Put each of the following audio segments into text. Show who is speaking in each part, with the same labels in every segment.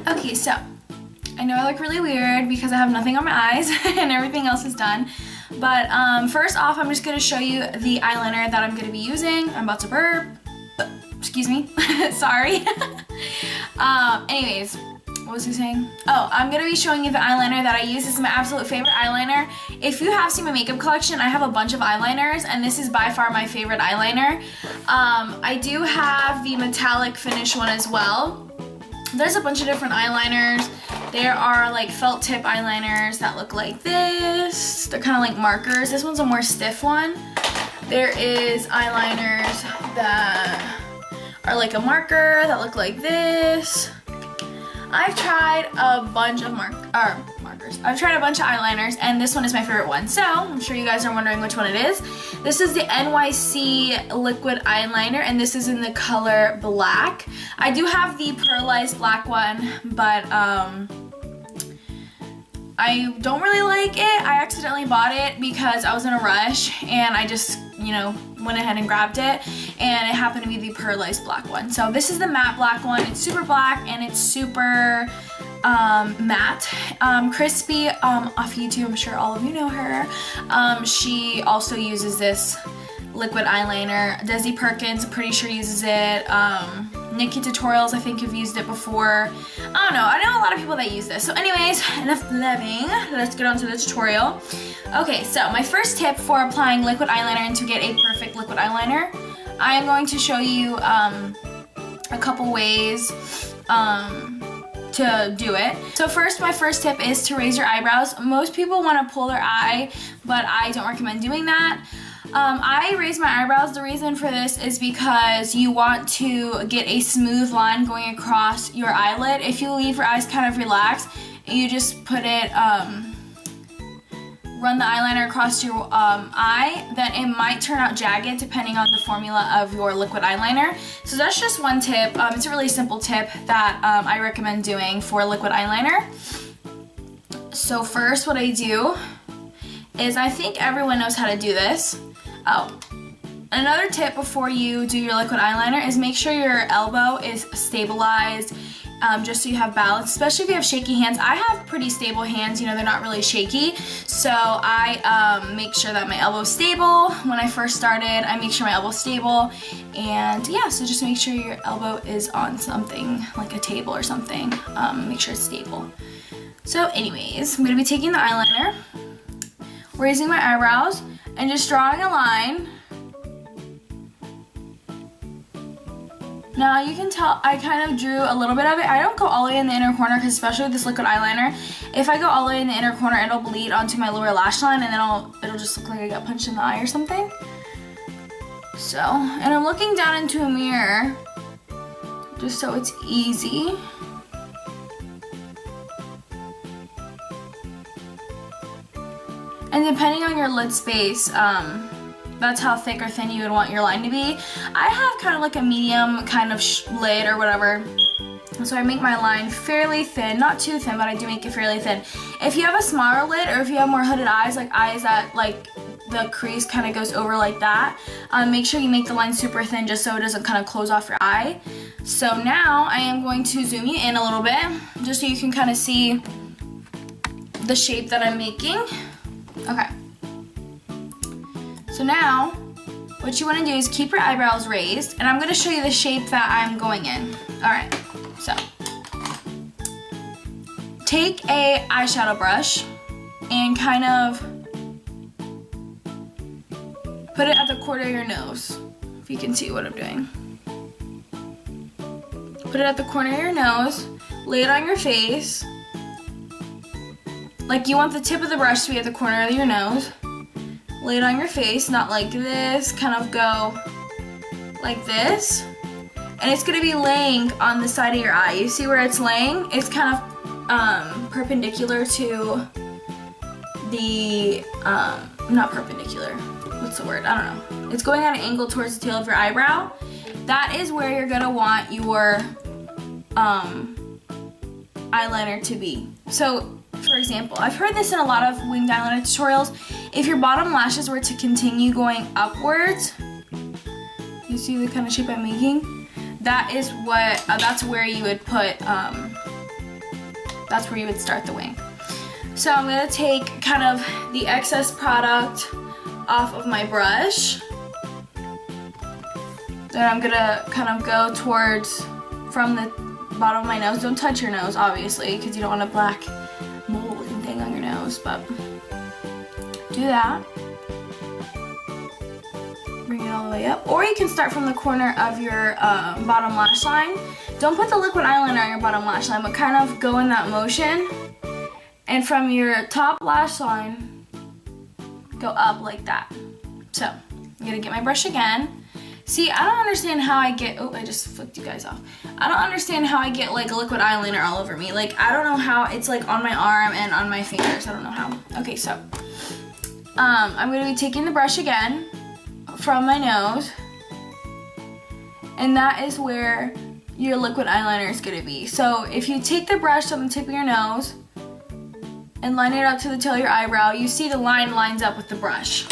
Speaker 1: Okay, so I know I look really weird because I have nothing on my eyes and everything else is done. But first off, I'm just going to show you the eyeliner that I'm going to be using. I'm about to burp. Excuse me. Sorry. Anyways, what was I saying? Oh, I'm going to be showing you the eyeliner that I use. This is my absolute favorite eyeliner. If you have seen my makeup collection, I have a bunch of eyeliners, and this is by far my favorite eyeliner. I do have the metallic finish one as well. There's a bunch of different eyeliners. There are like felt tip eyeliners that look like this. They're kind of like markers. This one's a more stiff one. There is eyeliners that are like a marker that look like this. I've tried a bunch of markers. I've tried a bunch of eyeliners, and this one is my favorite one. So I'm sure you guys are wondering which one it is. This is the NYC liquid eyeliner, and this is in the color black. I do have the pearlized black one, but I don't really like it. I accidentally bought it because I was in a rush, and I just, went ahead and grabbed it, and it happened to be the pearlized black one. So this is the matte black one. It's super black, and it's super matte. Crispy off YouTube, I'm sure all of you know her. She also uses this liquid eyeliner. Desi Perkins, I'm pretty sure uses it. Nikki Tutorials, I think you've used it before. I don't know, I know a lot of people that use this. So anyways, enough blabbing. Let's get on to the tutorial. Okay, so my first tip for applying liquid eyeliner and to get a perfect liquid eyeliner, I am going to show you a couple ways to do it. So first, my first tip is to raise your eyebrows. Most people want to pull their eye, but I don't recommend doing that. I raise my eyebrows. The reason for this is because you want to get a smooth line going across your eyelid. If you leave your eyes kind of relaxed, you just put it, run the eyeliner across your eye, then it might turn out jagged depending on the formula of your liquid eyeliner. So that's just one tip. It's a really simple tip that I recommend doing for liquid eyeliner. So first, what I do is, I think everyone knows how to do this. Oh, another tip before you do your liquid eyeliner is make sure your elbow is stabilized, just so you have balance, especially if you have shaky hands. I have pretty stable hands, they're not really shaky, so I make sure that my elbow's stable. When I first started, I make sure my elbow's stable, and yeah, so just make sure your elbow is on something, like a table or something. Make sure it's stable. So anyways, I'm going to be taking the eyeliner, raising my eyebrows, and just drawing a line. Now you can tell I kind of drew a little bit of it. I don't go all the way in the inner corner, because especially with this liquid eyeliner, if I go all the way in the inner corner, it'll bleed onto my lower lash line, and then it'll just look like I got punched in the eye or something. So, and I'm looking down into a mirror just so it's easy. And depending on your lid space, that's how thick or thin you would want your line to be. I have kind of like a medium kind of lid or whatever. So I make my line fairly thin, not too thin, but I do make it fairly thin. If you have a smaller lid, or if you have more hooded eyes, like eyes that like the crease kind of goes over like that, make sure you make the line super thin just so it doesn't kind of close off your eye. So now I am going to zoom you in a little bit, just so you can kind of see the shape that I'm making. Okay, so now what you want to do is keep your eyebrows raised, and I'm going to show you the shape that I'm going in. Alright, so take a eyeshadow brush and kind of put it at the corner of your nose, if you can see what I'm doing. Put it at the corner of your nose, lay it on your face. Like, you want the tip of the brush to be at the corner of your nose. Lay it on your face, not like this, kind of go like this. And it's going to be laying on the side of your eye. You see where it's laying? It's kind of perpendicular to the, not perpendicular, what's the word? I don't know. It's going at an angle towards the tail of your eyebrow. That is where you're going to want your eyeliner to be. So, for example, I've heard this in a lot of winged eyeliner tutorials. If your bottom lashes were to continue going upwards, you see the kind of shape I'm making? That is what, that's where you would put That's where you would start the wing. So I'm gonna take kind of the excess product off of my brush. Then I'm gonna kind of go towards from the bottom of my nose. Don't touch your nose, obviously, because you don't want a black mole looking thing on your nose, but do that. Bring it all the way up. Or you can start from the corner of your bottom lash line. Don't put the liquid eyeliner on your bottom lash line, but kind of go in that motion. And from your top lash line, go up like that. So, I'm gonna get my brush again. See, I don't understand how I get, oh, I just flicked you guys off. I don't understand how I get like a liquid eyeliner all over me. Like, I don't know how it's like on my arm and on my fingers. I don't know how. Okay, so, I'm gonna be taking the brush again from my nose. And that is where your liquid eyeliner is gonna be. So, if you take the brush on the tip of your nose and line it up to the tail of your eyebrow, you see the line lines up with the brush.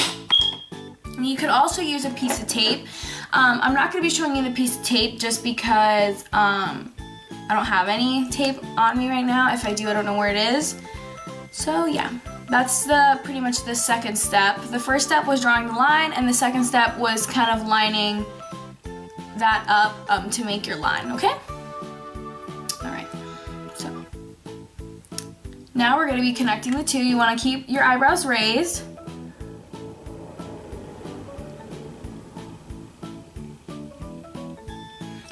Speaker 1: And you could also use a piece of tape. I'm not going to be showing you the piece of tape just because I don't have any tape on me right now. If I do, I don't know where it is. So yeah, that's pretty much the second step. The first step was drawing the line, and the second step was kind of lining that up to make your line, okay? Alright, so now we're going to be connecting the two. You want to keep your eyebrows raised.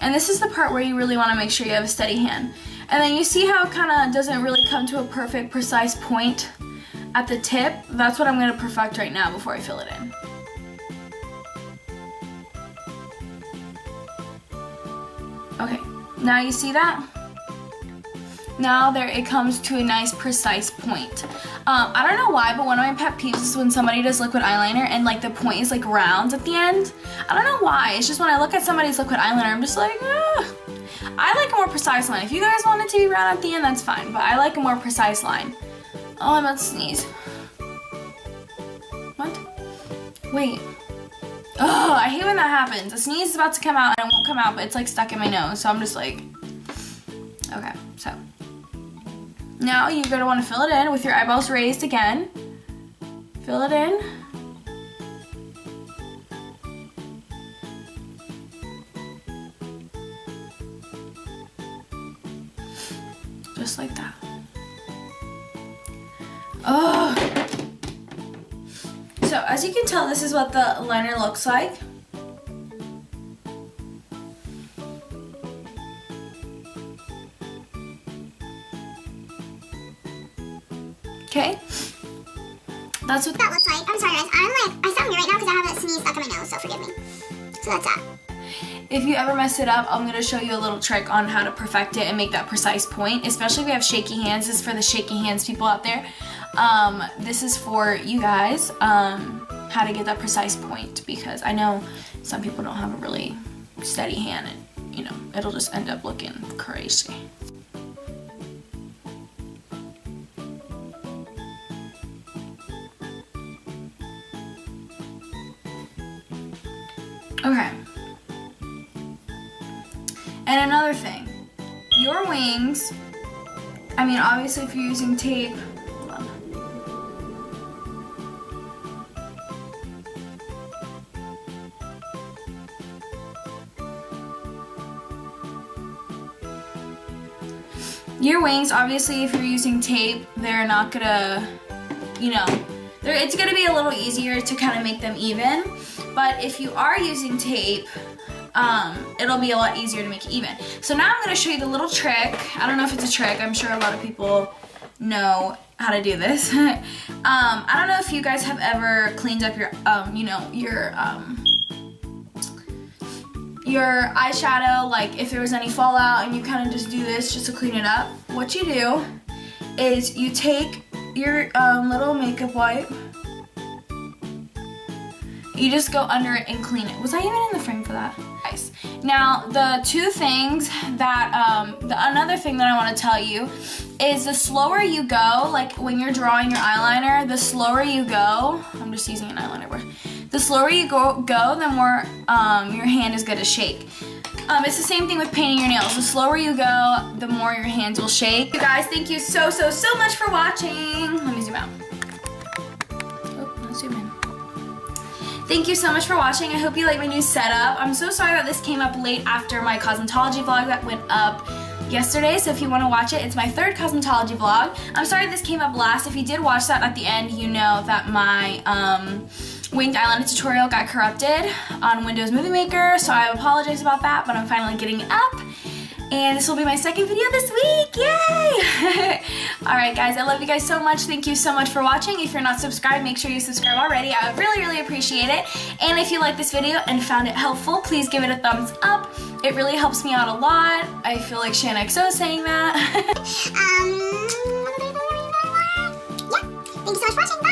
Speaker 1: And this is the part where you really want to make sure you have a steady hand. And then you see how it kind of doesn't really come to a perfect, precise point at the tip? That's what I'm going to perfect right now before I fill it in. Okay, now you see that? Now there it comes to a nice precise point. I don't know why, but one of my pet peeves is when somebody does liquid eyeliner and like the point is like round at the end. I don't know why. It's just when I look at somebody's liquid eyeliner, I'm just like, ugh. I like a more precise line. If you guys want it to be round at the end, that's fine, but I like a more precise line. Oh, I'm about to sneeze. What? Wait. Oh, I hate when that happens. A sneeze is about to come out and it won't come out, but it's like stuck in my nose, so I'm just like, okay, so. Now you're going to want to fill it in with your eyebrows raised again. Fill it in. Just like that. Oh! So as you can tell, this is what the liner looks like. Okay, that's what
Speaker 2: that looks like. I'm sorry guys, I sound weird right now because I have a sneeze stuck in my nose, so forgive me. So that's that.
Speaker 1: If you ever mess it up, I'm going to show you a little trick on how to perfect it and make that precise point, especially if you have shaky hands. This is for the shaky hands people out there. This is for you guys, how to get that precise point, because I know some people don't have a really steady hand and, you know, it'll just end up looking crazy. Okay. And another thing, your wings, I mean, obviously if you're using tape, hold on. Your wings, obviously if you're using tape, they're not gonna, you know, it's gonna be a little easier to kind of make them even. But if you are using tape, it'll be a lot easier to make it even. So now I'm going to show you the little trick. I don't know if it's a trick. I'm sure a lot of people know how to do this. I don't know if you guys have ever cleaned up your, you know, your eyeshadow, like if there was any fallout and you kind of just do this just to clean it up. What you do is you take your little makeup wipe. You just go under it and clean it. Was I even in the frame for that? Nice. Now, the two things that, another thing that I want to tell you is the slower you go, like when you're drawing your eyeliner, the slower you go, I'm just using an eyeliner brush. The slower you go, the more your hand is going to shake. It's the same thing with painting your nails. The slower you go, the more your hands will shake. You guys, thank you so much for watching. Let me zoom out. Oh, let's zoom in. Thank you so much for watching. I hope you like my new setup. I'm so sorry that this came up late after my cosmetology vlog that went up yesterday, so if you want to watch it, it's my third cosmetology vlog. I'm sorry this came up last. If you did watch that at the end, you know that my winged eyeliner tutorial got corrupted on Windows Movie Maker, so I apologize about that, but I'm finally getting it up. And this will be my second video this week, yay! Alright guys, I love you guys so much. Thank you so much for watching. If you're not subscribed, make sure you subscribe already. I would really appreciate it. And if you like this video and found it helpful, please give it a thumbs up. It really helps me out a lot. I feel like ShanXO saying that.
Speaker 2: Yeah, thank you so much for watching. Bye.